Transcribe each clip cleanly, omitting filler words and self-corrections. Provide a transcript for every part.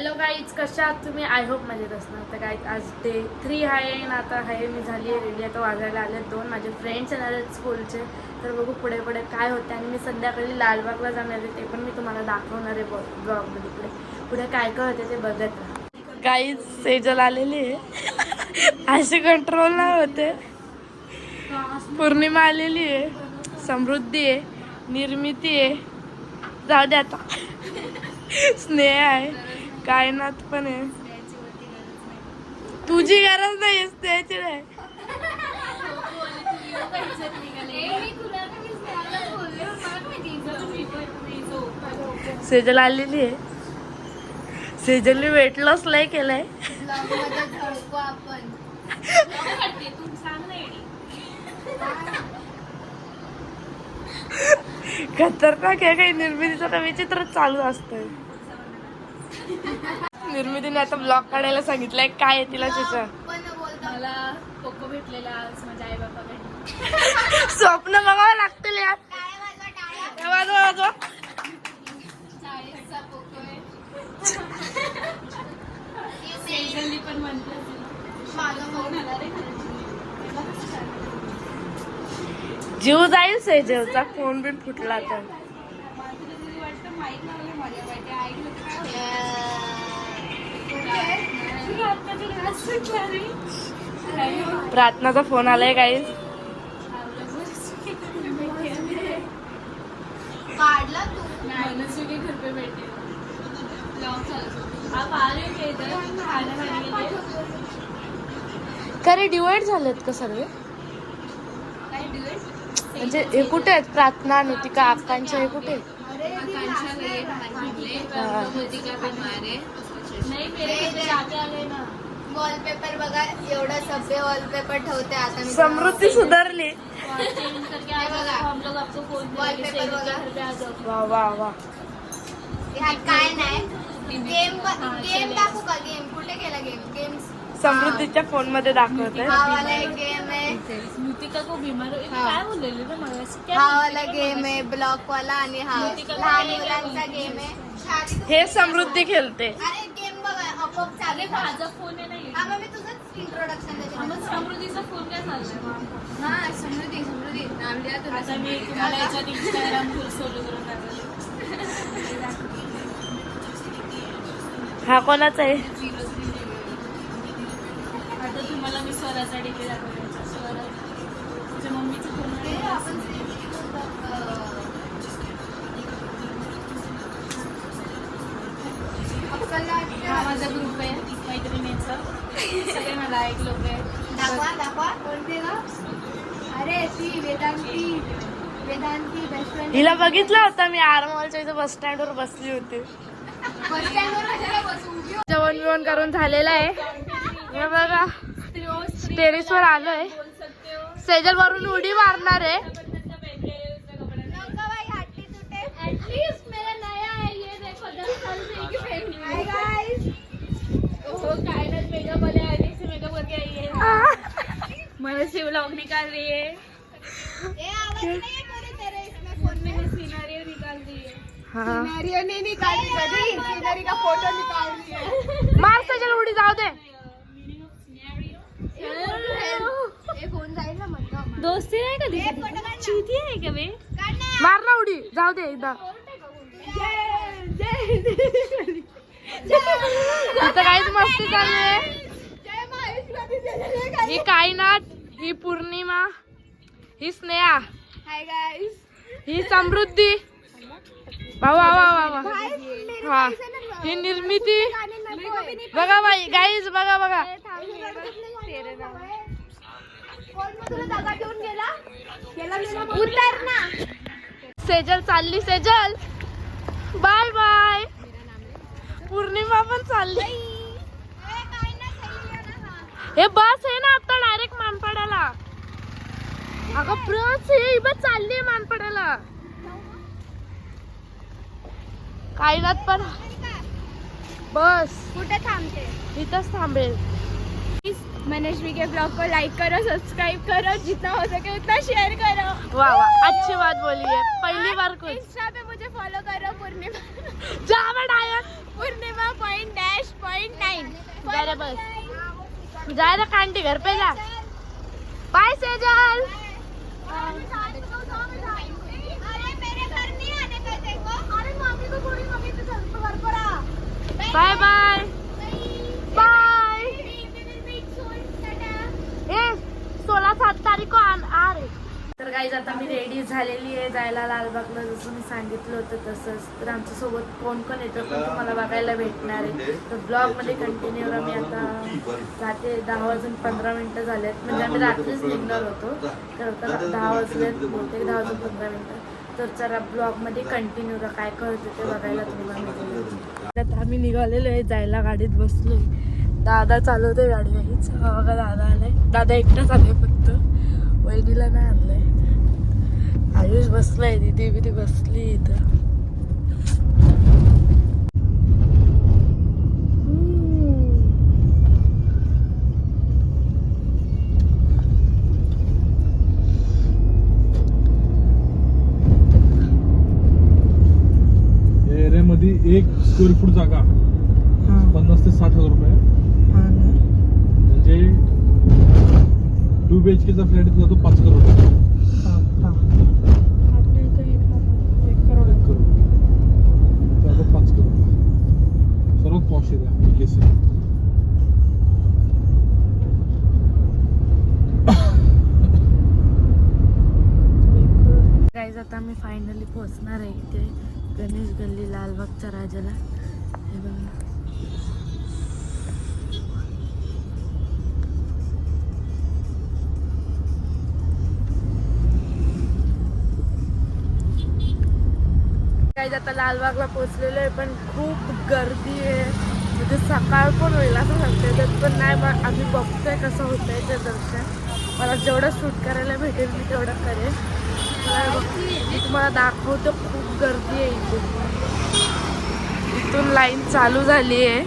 Hello guys, कशा आहात तुम्ही? आय होप मजेत असणार. तर गाईज आज डे 3 आहे आणि आता आहे मी झाली आहे रेडी. आता वाजायला आले 2. माझे फ्रेंड्स येणार आहेत स्कूलचे. तर बघू पुढे पुढे काय होते. आणि मी संध्याकाळी लालबागला जाणार आहे, ते पण मी तुम्हाला दाखवणार आहे ब्लॉगमध्ये. पुढे काय काय होते ते बघत राहा. गाईज सेजल आलेली आहे. असे कंट्रोल नाही होते. पौर्णिमा आलेली आहे, समृद्धी आहे, निर्मिती आहे, जाऊ दे आता, स्नेह आहे, कायनात पण आहे. तुझी गरज नाही, स्नेहाची नाही. सेजल आलेली आहे. सेजलने वेट लॉस लय केलंय. खतरनाक आहे. काही निर्मितीचं तर विचित्र चालू असतंय. निर्मितीने आता ब्लॉग काढायला सांगितलंय. काय आहे तिला त्याचं? मला कोको भेटलेला आज माझ्या आई बाबाकडे. स्वप्न बघावं लागतील यार. पण म्हणते जीव जाईल सेजलचा फोन बिन फुटला तर. प्रार्थनाचा फोन आलाय गाईज. काढला तू मनसुखे घर पे बैठे आप आ रहे हो इधर खाना खाने के लिए. का रे डिवाइड झालेत का सर्व? काय डिवाइड म्हणजे हे कुठे आहेत? प्रार्थना नृतिका आकांक्षा हे कुठे? आकांक्षा ये नाही मेरे जाते आ गए ना. वॉलपेपर बघा, एवढा सभ्य वॉलपेपर ठेवते आता मी. समृद्धी सुधारली. चेंज करके आ बघा, हम लोग आपको फोन वॉलपेपर बघा. घर पे आ जाओ. वा वा वा. ह्यात काय नाही. गेम दाखवू का? गेम कुठे गेला? गेम्स समृद्धीच्या फोन मध्ये दाखवत हा वाला एक गेम आहे. नृतिका को बीमार काय बोललेली ना मला. हा वाला गेम आहे ब्लॉक वाला. आणि हा लहान मुलांचा गेम आहे. हे समृद्धी खेळते. अरे गेम बघा, आपोआप चालू. माझा फोन आहे नाही. मग मी तुझंच इंट्रोडक्शन देते. मग समृद्धीचा फोन काय चाललाय? हा समृद्धी नाम द्या तुला. आता मी तुम्हाला याच्यात इंस्टाग्राम फॉलो करून टाकलं. हा कोणाचा आहे? आता तुम्हाला मी स्वराचा डीपी दाखवला. स्वरा तुझ्या मम्मीचा फोन आहे. हा माझा ग्रुप आहे मैत्रिणींचा. सगळे मला एक लोक आहे. दाखवा कोणते ना. अरे ती वेदांती बेस्ट फ्रेंड. हिला बघितलं होतं मी आरमॉलच्या इथं बस स्टँड वर बसली होती. बस स्टँडवर बसू. जेवण बिवण करून झालेलं आहे. हे बघा टेरेस वर आलोय. सेजल वरून उडी मारणार आहे. मनसी व्लॉग निकाल रही है. सीनरी निकाल रही है. सिनेरियो नहीं निकाली कभी, सिनेरी का फोटो निकाल रही है. मार सेजल उडी, जाऊ दे. हे फोन जाईल ना मग. दोस्ती आहे कधी? चुती आहे का बे? मार ना उडी, जाऊ दे एकदा. तिथं काहीच मस्ती चालू आहे. ही कायनात, ही पौर्णिमा, ही स्नेहा, हाय गाइस. ही समृद्धी, वा वा वा वा वा. हा ही निर्मिती. बघा बाई गाईज, बघा बघा. उतर ना. सेजल चालली. Sejal bye bye. पौर्णिमा पण चालली. हे बस आहे ना आता डायरेक्ट मानपाड्याला. अगं बस हे बस चालली आहे मानपाड्याला. कायनात पण बस कुठे थांबते? इथंच थांबेल. मनस्वी के ब्लॉग को लाइक करो, सब्सक्राइब करो, जितना हो सके उतना शेयर करो. वाह वाह, अच्छी बात बोली है, पहली बार कुछ. इंस्टा पे मुझे फॉलो करो. पूर्णिमा जा बेटा पूर्णिमा.-- जा रे बस जाए ना कांटी घर पे जा बाय सेजल अरे मेरे घर नहीं आने का देखो अरे मम्मी को थोड़ी मम्मी तो घर पर आ बाय बाय बाय ए 16-7 तारीख को आ रे तर गाईज आता मी रेडी झालेली आहे जायला लालबागला जसं मी सांगितलं होतं तसंच तर आमच्यासोबत कोण कोण येतं पण तुम्हाला बघायला भेटणार आहे तर ब्लॉगमध्ये कंटिन्यू मी आता जाते 10:15 झालेत म्हणजे आम्ही रात्रीच निघणार होतो तर आता 10 वाजलेत बहुतेक 10:15 तर जरा ब्लॉगमध्ये कंटिन्यू काय करते ते बघायला तुम्हाला मिळेल आता आम्ही निघालेलो आहे जायला गाडीत बसलोय दादा चालवतोय गाडी काहीच बघा दादा आलाय दादा एकटाच आलाय फक्त वहिनीला नाही आणलंय आयुष बसलाय दीदी बिदी बसली इथं या एरियामध्ये 1 स्क्वेअर फूट जागा 50 ते 60 हजार रुपये म्हणजे 2 BHK चा फ्लॅट जातो 5 करोड आपल्या इथं 1 करोड 1 करोड जातो 5 करोड सर्वात पॉश एरिया केस गाईज आता मी फायनली पोहोचणार आहे इथे गणेश गल्ली लालबागच्या राजाला हे बघा गाईज आता लालबागला पोहोचलेलो आहे पण खूप गर्दी आहे म्हणजे सकाळ पण होईल असं सांगते त्यात पण नाही मग आम्ही बघतोय कसं होतंय ते दर्शन मला जेवढं शूट करायला भेटेल मी तेवढं करेल मी तुम्हाला दाखवतो खूप गर्दी आहे इथून लाईन चालू झाली आहे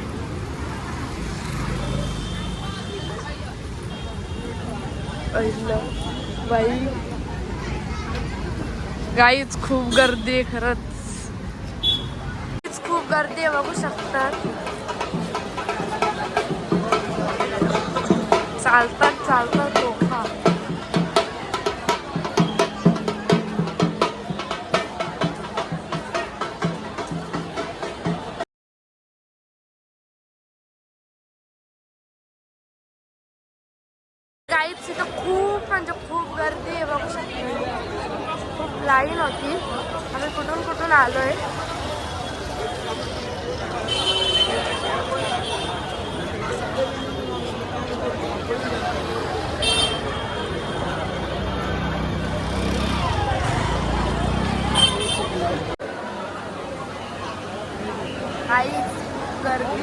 बाई गाईच खूप गर्दी आहे खरंच खूप गर्दी आहे बघू शकतात चालतात धोका गाईच इथं खूप म्हणजे खूप गर्दी आहे बघू शकता खूप लाईन होती आम्ही कुठून आलोय काहीच गर्दी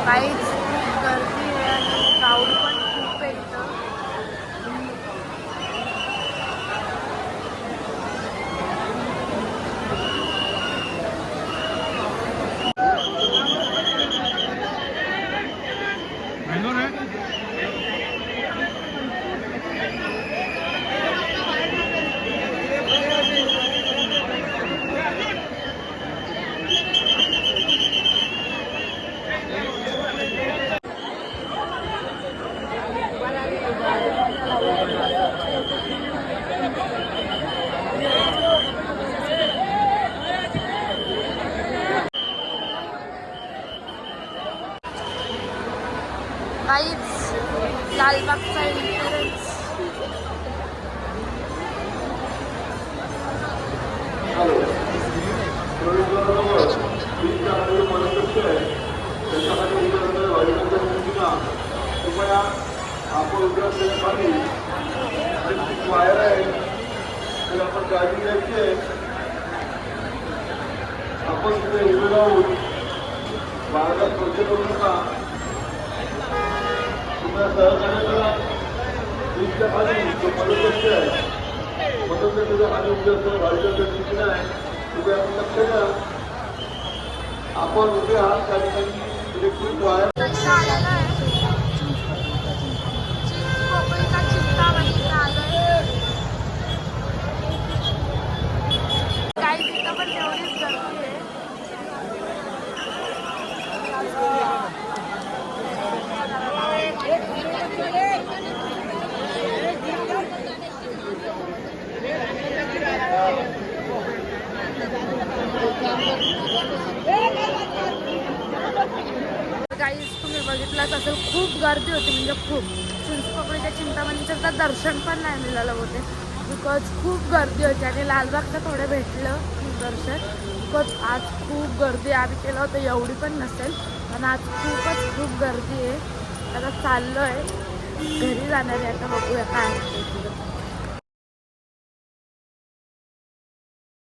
काहीच गर्दी आहे आणि क्राऊड पण खूप आहे इथं काहीच लालबागचा एंट्रन्स वायर आहे तर आपण गाडी घ्यायची आहे आपण तिथे उभे राहून वायरला स्पर्श करू नका तुम्हाला सहकार्याला बीचच्या खाली जो मदतकक्ष आहे मदतकक्षाच्या खाली उभे असताना गाडीच्या दिशेने आहे तुम्ही आपण लक्ष द्या आपण उभे आहात त्या ठिकाणी इलेक्ट्रिक वायर काही तिथं पण तेवढीच गर्दी आहे. काही तुम्ही बघितलाच असेल, खूप गर्दी होती, म्हणजे खूप. चिंचपोकळीच्या चिंतामणीचं तर दर्शन पण नाही मिळालं होते, बिकॉज खूप गर्दी होती. आणि लालबागचं थोडं भेटलं दर्शन, बिकॉज आज खूप गर्दी. आम्ही केलं होतं एवढी पण नसेल, पण आज खूप गर्दी आहे. आता चाललो आहे घरी जाणार आहे. आता बघूया काय.